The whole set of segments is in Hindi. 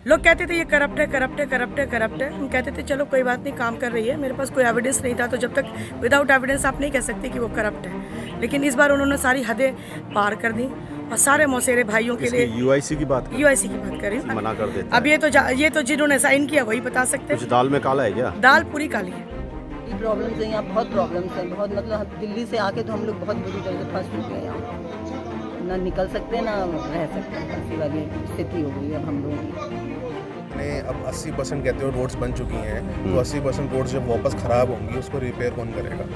लोग कहते थे ये करप्ट है, करप्ट है, करप्ट है, करप्ट है। हम कहते थे चलो कोई बात नहीं, काम कर रही है। मेरे पास कोई एविडेंस नहीं था, तो जब तक विदाउट एविडेंस आप नहीं कह सकते कि वो करप्ट है। लेकिन इस बार उन्होंने सारी हदें पार कर दी और सारे मौसेरे भाइयों के लिए यूआईसी की बात कर रही हूँ। मना कर देते अब ये तो जिन्होंने साइन किया वही बता सकते हैं। कुछ दाल में काला है क्या? दाल पूरी काली है। प्रॉब्लम्स है यहाँ, बहुत प्रॉब्लम्स हैं, बहुत मतलब दिल्ली से आके तो हम लोग बहुत बुरी तरह से फंस चुके हैं यहाँ, ना निकल सकते ना रह सकते, ऐसी वाली स्थिति हो गई अब हम लोगों की। अब 80% कहते हो रोड्स बन चुकी हैं, तो 80% रोड्स जब वापस ख़राब होंगी उसको रिपेयर कौन करेगा?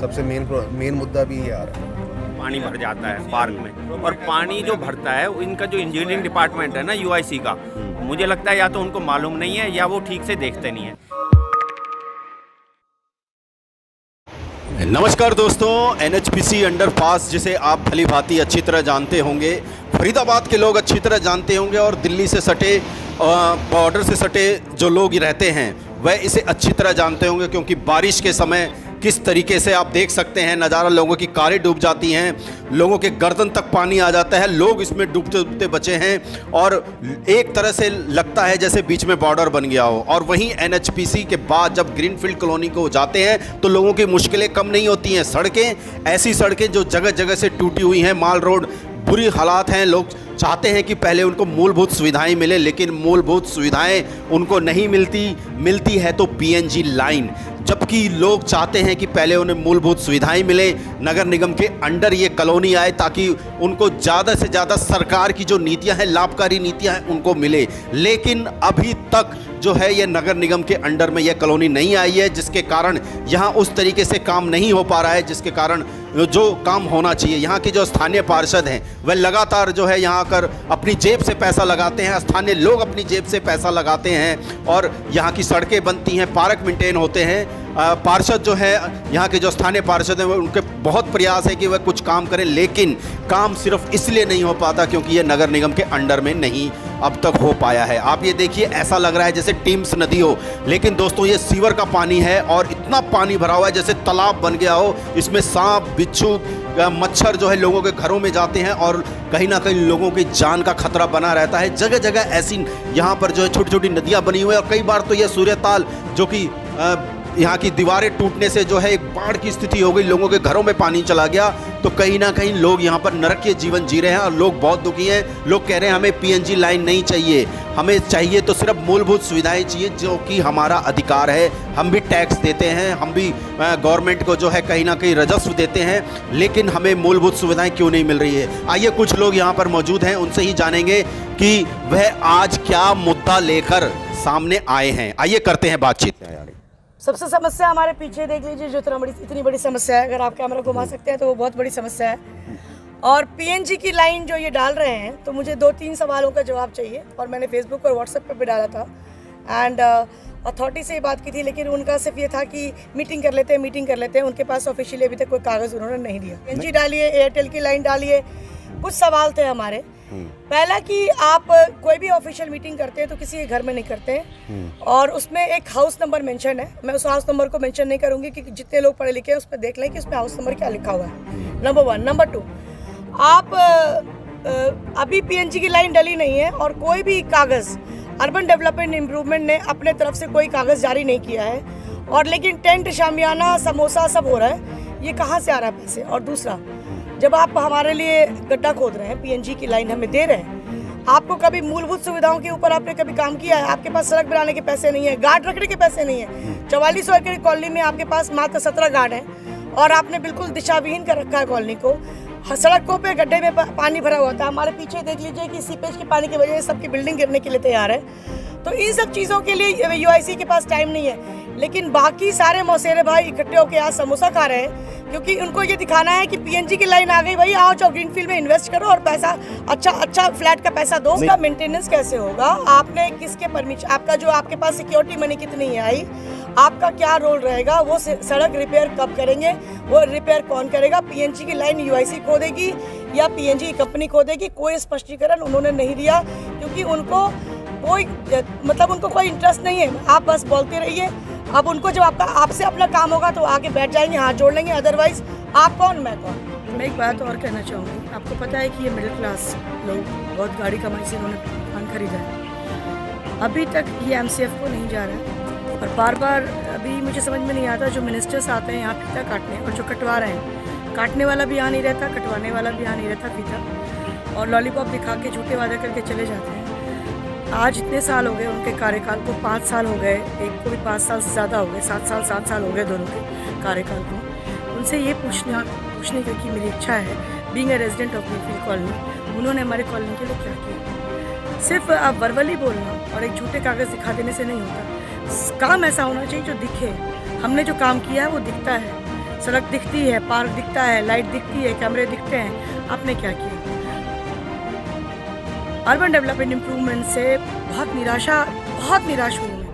सबसे मेन मुद्दा भी ये आ रहा है। पानी भर जाता है पार्क में, और पानी जो भरता है इनका जो इंजीनियरिंग डिपार्टमेंट है ना यूआईसी का, मुझे लगता है या तो उनको मालूम नहीं है या वो ठीक से देखते नहीं है। नमस्कार दोस्तों, एनएचपीसी अंडरपास जिसे आप भली भांति अच्छी तरह जानते होंगे, फरीदाबाद के लोग अच्छी तरह जानते होंगे, और दिल्ली से सटे बॉर्डर से सटे जो लोग रहते हैं वह इसे अच्छी तरह जानते होंगे, क्योंकि बारिश के समय किस तरीके से आप देख सकते हैं नज़ारा, लोगों की कारें डूब जाती हैं, लोगों के गर्दन तक पानी आ जाता है, लोग इसमें डूबते डूबते बचे हैं, और एक तरह से लगता है जैसे बीच में बॉर्डर बन गया हो। और वहीं एनएचपीसी के बाद जब ग्रीनफील्ड कॉलोनी को जाते हैं तो लोगों की मुश्किलें कम नहीं होती हैं। सड़कें, ऐसी सड़कें जो जगह जगह से टूटी हुई हैं, माल रोड बुरी हालात हैं। लोग चाहते हैं कि पहले उनको मूलभूत सुविधाएं मिले, लेकिन मूलभूत सुविधाएं उनको नहीं मिलती है तो पीएनजी लाइन। जबकि लोग चाहते हैं कि पहले उन्हें मूलभूत सुविधाएं मिले, नगर निगम के अंडर ये कॉलोनी आए, ताकि उनको ज़्यादा से ज़्यादा सरकार की जो नीतियां हैं, लाभकारी नीतियां हैं, उनको मिले। लेकिन अभी तक जो है ये नगर निगम के अंडर में यह कॉलोनी नहीं आई है, जिसके कारण यहाँ उस तरीके से काम नहीं हो पा रहा है, जिसके कारण जो काम होना चाहिए। यहाँ के जो स्थानीय पार्षद हैं वह लगातार जो है यहाँ आकर अपनी जेब से पैसा लगाते हैं, स्थानीय लोग अपनी जेब से पैसा लगाते हैं, और यहाँ की सड़कें बनती हैं, पार्क मेंटेन होते हैं। पार्षद जो है यहाँ के जो स्थानीय पार्षद हैं, उनके बहुत प्रयास है कि वह कुछ काम करें, लेकिन काम सिर्फ इसलिए नहीं हो पाता क्योंकि ये नगर निगम के अंडर में नहीं अब तक हो पाया है। आप ये देखिए, ऐसा लग रहा है जैसे टीम्स नदी हो, लेकिन दोस्तों ये सीवर का पानी है, और इतना पानी भरा हुआ है जैसे तालाब बन गया हो। इसमें सांप, बिच्छू, मच्छर जो है लोगों के घरों में जाते हैं, और कहीं ना कहीं लोगों की जान का खतरा बना रहता है। जगह जगह ऐसी यहाँ पर जो है छोटी छोटी नदियाँ बनी हुई है, और कई बार तो यह सूर्यताल जो कि यहाँ की दीवारें टूटने से जो है एक बाढ़ की स्थिति हो गई, लोगों के घरों में पानी चला गया। तो कहीं ना कहीं लोग यहाँ पर नरकीय जीवन जी रहे हैं, और लोग बहुत दुखी हैं। लोग कह रहे हैं हमें पीएनजी लाइन नहीं चाहिए, हमें चाहिए तो सिर्फ मूलभूत सुविधाएं चाहिए, जो कि हमारा अधिकार है। हम भी टैक्स देते हैं, हम भी गवर्नमेंट को जो है कहीं ना कहीं राजस्व देते हैं, लेकिन हमें मूलभूत सुविधाएं क्यों नहीं मिल रही है। आइए कुछ लोग यहाँ पर मौजूद हैं, उनसे ही जानेंगे कि वह आज क्या मुद्दा लेकर सामने आए हैं। आइए करते हैं बातचीत। सबसे समस्या हमारे पीछे देख लीजिए, जो इतनी बड़ी समस्या है, अगर आप कैमरा घुमा सकते हैं तो वो बहुत बड़ी समस्या है। और पीएनजी की लाइन जो ये डाल रहे हैं, तो मुझे 2-3 सवालों का जवाब चाहिए, और मैंने फेसबुक और व्हाट्सएप पे भी डाला था, एंड अथॉरिटी से बात की थी, लेकिन उनका सिर्फ ये था कि मीटिंग कर लेते हैं। उनके पास ऑफिशियली अभी तक कोई कागज़ उन्होंने नहीं दिया। पीएनजी डालिए, एयरटेल की लाइन डालिए। कुछ सवाल थे हमारे। पहला कि आप कोई भी ऑफिशियल मीटिंग करते हैं तो किसी के घर में नहीं करते हैं, और उसमें एक हाउस नंबर मेंशन है। मैं उस हाउस नंबर को मेंशन नहीं करूंगी, कि जितने लोग पढ़े लिखे हैं उस पर देख लें कि उसमें हाउस नंबर क्या लिखा हुआ है, नंबर 1। नंबर 2, आप अभी पीएनजी की लाइन डली नहीं है, और कोई भी कागज़ अर्बन डेवलपमेंट इम्प्रूवमेंट ने अपने तरफ से कोई कागज़ जारी नहीं किया है, और लेकिन टेंट, शामियाना, समोसा सब हो रहा है। ये कहाँ से आ रहा है पैसे? और दूसरा, जब आप हमारे लिए गड्ढा खोद रहे हैं, पीएनजी की लाइन हमें दे रहे हैं, आपको कभी मूलभूत सुविधाओं के ऊपर आपने कभी काम किया है? आपके पास सड़क बनाने के पैसे नहीं है, गार्ड रखने के पैसे नहीं है। 4400 एकड़ की कॉलोनी में आपके पास मात्र 17 गार्ड हैं, और आपने बिल्कुल दिशाविहीन कर रखा है कॉलोनी को। सड़कों पे गड्ढे में पानी भरा हुआ था। हमारे पीछे देख लीजिए कि सीपेज के पानी की वजह से सबकी बिल्डिंग गिरने के लिए तैयार है। तो इन सब चीज़ों के लिए यूआईसी के पास टाइम नहीं है, लेकिन बाकी सारे मौसेरे भाई इकट्ठे होकर आज समोसा खा रहे हैं, क्योंकि उनको ये दिखाना है कि पीएनजी की लाइन आ गई, भाई आओ जाओ ग्रीनफील्ड में इन्वेस्ट करो और पैसा अच्छा फ्लैट का पैसा दो। उसका मेंटेनेंस कैसे होगा? आपने किसके परमिशन, आपका जो आपके पास सिक्योरिटी मनी कितनी है आई, आपका क्या रोल रहेगा? वो सड़क रिपेयर कब करेंगे? वो रिपेयर कौन करेगा? पीएनजी की लाइन यूआईसी खोदेगी या पीएनजी की कंपनी खोदेगी? कोई स्पष्टीकरण उन्होंने नहीं दिया, क्योंकि उनको कोई इंटरेस्ट नहीं है। आप बस बोलते रहिए। अब उनको जब आपसे अपना काम होगा तो आगे बैठ जाएंगे, हाथ जोड़ लेंगे, अदरवाइज आप कौन मैं कौन। मैं एक बात और कहना चाहूँगी, आपको पता है कि ये मिडिल क्लास लोग बहुत गाड़ी कमाई से इन्होंने मकान खरीदा है, अभी तक ये MCF को नहीं जा रहा है और बार बार अभी मुझे समझ में नहीं आता, जो मिनिस्टर्स आते हैं यहाँ फीता काटने और जो कटवा रहे हैं, काटने वाला भी यहाँ नहीं रहता, कटवाने वाला भी यहाँ नहीं रहता फीता, और लॉलीपॉप दिखा के झूठे वादे करके चले जाते हैं। आज इतने साल हो गए उनके कार्यकाल को, 5 साल हो गए, एक को भी 5 साल से ज़्यादा हो गए, 7 साल हो गए दोनों के कार्यकाल को। उनसे ये पूछने की मेरी इच्छा है, being a resident of greenfield colony, उन्होंने हमारे कॉलोनी के लिए क्या किया। सिर्फ आप वर्बली बोलना और एक झूठे कागज़ दिखा देने से नहीं होता, काम ऐसा होना चाहिए जो दिखे। हमने जो काम किया है वो दिखता है, सड़क दिखती है, पार्क दिखता है, लाइट दिखती है, कैमरे दिखते हैं। आपने क्या किया? अर्बन डेवलपमेंट इम्प्रूवमेंट से बहुत निराश हुई मैं।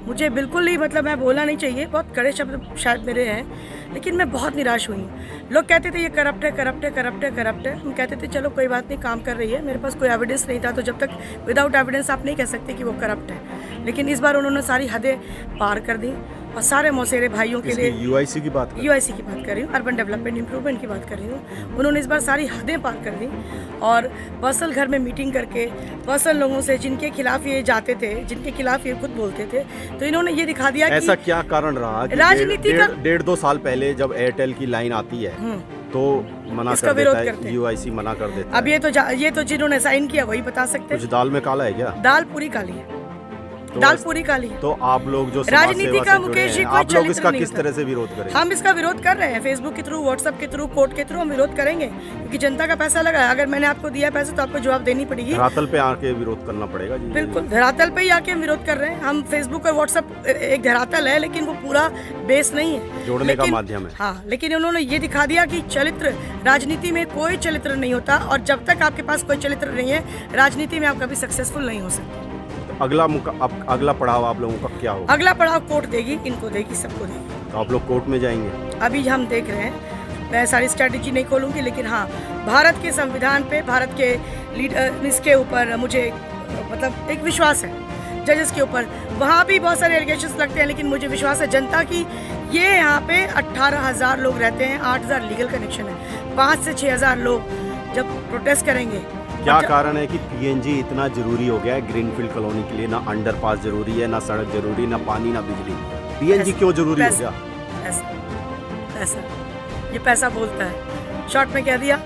मुझे बिल्कुल ही मतलब मैं बोलना नहीं चाहिए, बहुत कड़े शब्द शायद मेरे हैं, लेकिन मैं बहुत निराश हुई हूँ। लोग कहते थे ये करप्ट है। हम कहते थे चलो कोई बात नहीं, काम कर रही है। मेरे पास कोई एविडेंस नहीं था, तो जब तक विदाउट एविडेंस आप नहीं कह सकते कि वो करप्ट है। लेकिन इस बार उन्होंने सारी हदें पार कर दी और सारे मौसेरे भाइयों के लिए यूआईसी की बात कर रही हूँ, अर्बन डेवलपमेंट इम्प्रूवमेंट की बात कर रही हूँ। उन्होंने इस बार सारी हदें पार कर दी और पर्सनल घर में मीटिंग करके पर्सनल लोगों से जिनके खिलाफ ये जाते थे, जिनके खिलाफ ये खुद बोलते थे, तो इन्होंने ये दिखा दिया ऐसा कि क्या कारण रहा कि राजनीति का 1.5-2 साल पहले जब एयरटेल की लाइन आती है तो मना इसका कर देता विरोध करते है, हैं। यूआईसी मना कर देता है। अब ये तो जिन्होंने साइन किया वही बता सकते कुछ हैं। दाल में काला है क्या? दाल पूरी काली है, दाल पूरी काली है। तो आप लोग जो समाज राजनीति सेवा का से जुड़े मुकेश जी हैं, कोई आप लोग चरित्र इसका नहीं किस होता। तरह से विरोध करें? हम इसका विरोध कर रहे हैं, फेसबुक के थ्रू, व्हाट्सएप के थ्रू, कोर्ट के थ्रू हम विरोध करेंगे, क्योंकि जनता का पैसा लगा है। अगर मैंने आपको दिया पैसे तो आपको जवाब देनी पड़ेगी। धरातल पे आके विरोध करना पड़ेगा जी। बिल्कुल, धरातल पे ही आके हम विरोध कर रहे हैं। हम फेसबुक और व्हाट्सएप एक धरातल है, लेकिन वो पूरा बेस नहीं है, जोड़ने का माध्यम है। हाँ, लेकिन उन्होंने ये दिखा दिया कि चरित्र, राजनीति में कोई चरित्र नहीं होता, और जब तक आपके पास कोई चरित्र नहीं है, राजनीति में आप कभी सक्सेसफुल नहीं हो सकते। अगला पड़ाव आप लोगों का क्या होगा? अगला पड़ाव कोर्ट देगी, इनको देगी, सबको देगी। तो आप लोग कोर्ट में जाएंगे? अभी हम देख रहे हैं, मैं सारी स्ट्रैटेजी नहीं खोलूंगी, लेकिन हाँ, भारत के संविधान पे, भारत के लीडर, इसके ऊपर मुझे मतलब एक विश्वास है। जजेस के ऊपर वहाँ भी बहुत सारे एलिगेशंस लगते हैं, लेकिन मुझे विश्वास है जनता की। ये यहाँ पे 18,000 लोग रहते हैं, 8,000 लीगल कनेक्शन है, 5 से 6,000 लोग जब प्रोटेस्ट करेंगे। क्या कारण है कि पीएनजी इतना जरूरी हो गया है ग्रीनफील्ड कॉलोनी के लिए? ना अंडरपास जरूरी है, ना सड़क जरूरी, ना पानी, ना बिजली। पीएनजी क्यों जरूरी हो गया? पैसा, ये पैसा बोलता है। शॉर्ट में कह दिया,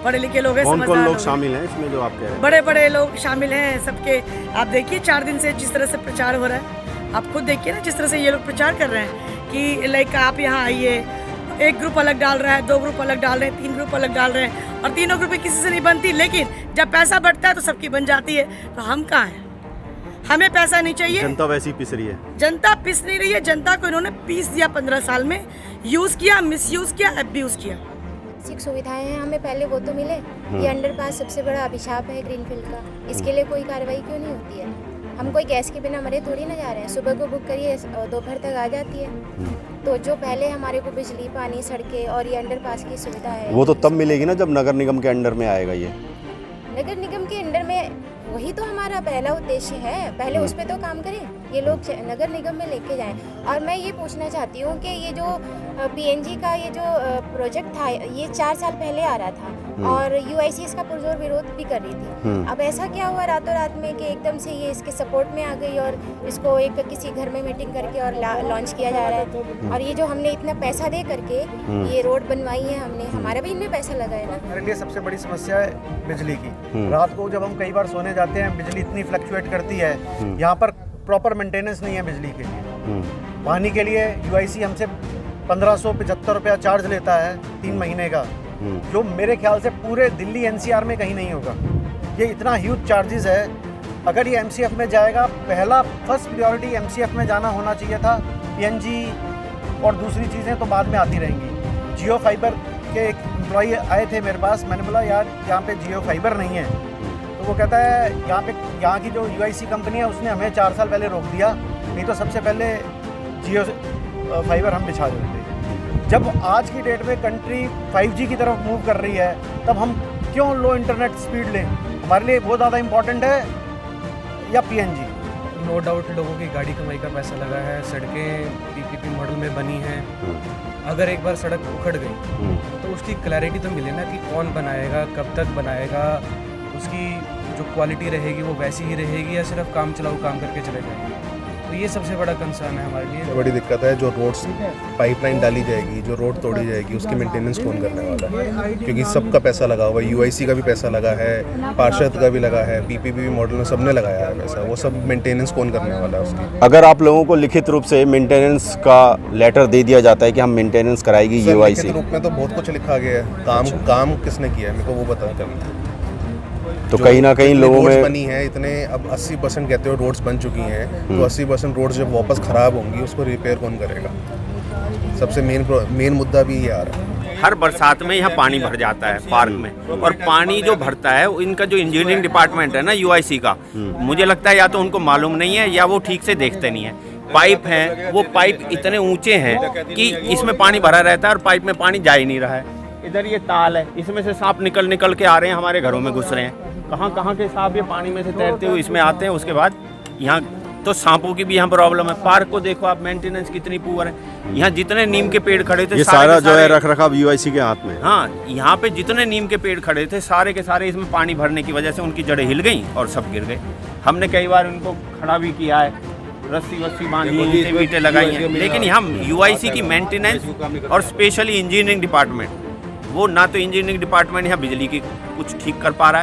पढ़े लिखे लोग हैं, कौन लोग शामिल हैं इसमें जो आप कह रहे हैं? बड़े बड़े लोग शामिल हैं सबके। आप देखिए 4 दिन से जिस तरह से प्रचार हो रहा है, आप खुद देखिए ना जिस तरह से ये लोग प्रचार कर रहे हैं कि लाइक आप यहाँ आइए। एक ग्रुप अलग डाल रहा है, 2 ग्रुप अलग डाल रहे हैं, 3 ग्रुप अलग डाल रहे हैं, और तीनों ग्रुप किसी से नहीं बनती, लेकिन जब पैसा बढ़ता है तो सबकी बन जाती है। तो हम कहाँ हैं? हमें पैसा नहीं चाहिए। जनता वैसी पिस रही है। जनता पिस नहीं रही है, जनता को इन्होंने पीस दिया 15 साल में, यूज किया, मिसयूज किया, अब्यूज किया। बेसिक सुविधाएं हैं, हमें पहले वो तो मिले। ये अंडरपास सबसे बड़ा अभिशाप है ग्रीनफील्ड का, इसके लिए कोई कार्रवाई क्यों नहीं होती है? हम कोई गैस के बिना मरे थोड़ी ना जा रहे हैं। सुबह को बुक करिए, दोपहर तक आ जाती है। तो जो पहले हमारे को बिजली, पानी, सड़कें और ये अंडरपास की सुविधा है, वो तो तब मिलेगी ना जब नगर निगम के अंडर में आएगा ये। नगर निगम के अंडर में वही तो हमारा पहला उद्देश्य है। पहले उस पर तो काम करें, ये लोग नगर निगम में लेके जाएं। और मैं ये पूछना चाहती हूँ कि ये जो पीएनजी का ये जो प्रोजेक्ट था, ये 4 साल पहले आ रहा था और यूआईसी इसका पुरजोर विरोध भी कर रही थी। अब ऐसा क्या हुआ रातों रात में कि एकदम से ये इसके सपोर्ट में आ गई और इसको एक किसी घर में मीटिंग करके और लॉन्च किया जा रहा है? और ये जो हमने इतना पैसा दे करके ये रोड बनवाई है हमने, हमारा भी इनमें पैसा लगा है ना। हमारे लिए सबसे बड़ी समस्या है बिजली की। रात को जब हम कई बार सोने जाते हैं, बिजली इतनी फ्लक्चुएट करती है, यहाँ पर प्रॉपर मेंटेनेंस नहीं है बिजली के लिए। पानी के लिए यूआईसी हमसे 1575 रुपया चार्ज लेता है 3 महीने का, जो मेरे ख्याल से पूरे दिल्ली एनसीआर में कहीं नहीं होगा। ये इतना ह्यूज चार्जेस है। अगर ये एमसीएफ में जाएगा, फर्स्ट प्रायोरिटी एमसीएफ में जाना होना चाहिए था। पीएनजी और दूसरी चीज़ें तो बाद में आती रहेंगी। जियो फाइबर के एक एम्प्लॉई आए थे मेरे पास, मैंने बोला यार यहाँ पे जियो फाइबर नहीं है, तो वो कहता है यहाँ की जो यूआईसी कंपनी है उसने हमें 4 साल पहले रोक दिया, नहीं तो सबसे पहले जियो फाइबर हम बिछा देते। जब आज की डेट में कंट्री 5G की तरफ मूव कर रही है, तब हम क्यों लो इंटरनेट स्पीड लें? हमारे लिए बहुत ज़्यादा इम्पोर्टेंट है या पीएनजी? नो डाउट लोगों की गाड़ी कमाई का पैसा लगा है, सड़कें पीपीपी मॉडल में बनी हैं। अगर एक बार सड़क उखड़ गई तो उसकी क्लैरिटी तो मिले ना कि कौन बनाएगा, कब तक बनाएगा, उसकी जो क्वालिटी रहेगी वो वैसी ही रहेगी या सिर्फ काम चलाओ काम करके चले जाएंगे। तो ये सबसे बड़ा कंसर्न है हमारे लिए। बड़ी दिक्कत है जो रोड्स पाइपलाइन डाली जाएगी, जो रोड तोड़ी जाएगी, उसकी मेंटेनेंस कौन करने वाला है? क्योंकि सबका पैसा लगा हुआ है, यूआईसी का भी पैसा लगा है, पार्षद का भी लगा है, पीपीपी मॉडल में सबने लगाया है पैसा, वो सब मेंटेनेंस कौन करने वाला है उसकी? अगर आप लोगों को लिखित रूप से मेंटेनेंस का लेटर दे दिया जाता है कि हम मेंटेनेंस कराएगी सर, यूआईसी, लिखित रूप में तो बहुत कुछ लिखा गया है, काम किसने किया है मेरे को वो बता करना। तो कहीं ना कहीं लोगों रोड्स में बनी है इतने, अब 80% कहते हो रोड्स बन चुकी हैं, तो 80% रोड्स जब वापस ख़राब होंगी उसको रिपेयर कौन करेगा? सबसे मेन मुद्दा भी ये आ रहा है। हर बरसात में यहाँ पानी भर जाता है पार्क में, और पानी जो भरता है इनका जो इंजीनियरिंग डिपार्टमेंट है ना यूआईसी का, मुझे लगता है या तो उनको मालूम नहीं है या वो ठीक से देखते नहीं है। पाइप हैं, वो पाइप इतने ऊंचे हैं कि इसमें पानी भरा रहता है और पाइप में पानी जा ही नहीं रहा है। इधर ये ताल है, इसमें से सांप निकल के आ रहे हैं, हमारे घरों में घुस रहे हैं। कहाँ के सांप ये पानी में से तैरते हुए इसमें आते हैं। उसके बाद यहाँ तो सांपों की भी यहाँ प्रॉब्लम है। पार्क को देखो आप, मेंटेनेंस कितनी पुअर है। यहाँ जितने नीम के पेड़ खड़े थे ये सारा जो है रख रखाव यूआईसी के हाथ में। हाँ, यहाँ पे जितने नीम के पेड़ खड़े थे सारे के सारे इसमें पानी भरने की वजह से उनकी जड़ें हिल गई और सब गिर गए। हमने कई बार उनको खड़ा भी किया है, रस्सी वस्सी बांधी, ईंटें वीटें लगाई हैं, लेकिन यहाँ यूआईसी की मेंटेनेंस और स्पेशली इंजीनियरिंग डिपार्टमेंट, वो ना तो इंजीनियरिंग डिपार्टमेंट यहाँ बिजली की कुछ ठीक कर पा रहा है,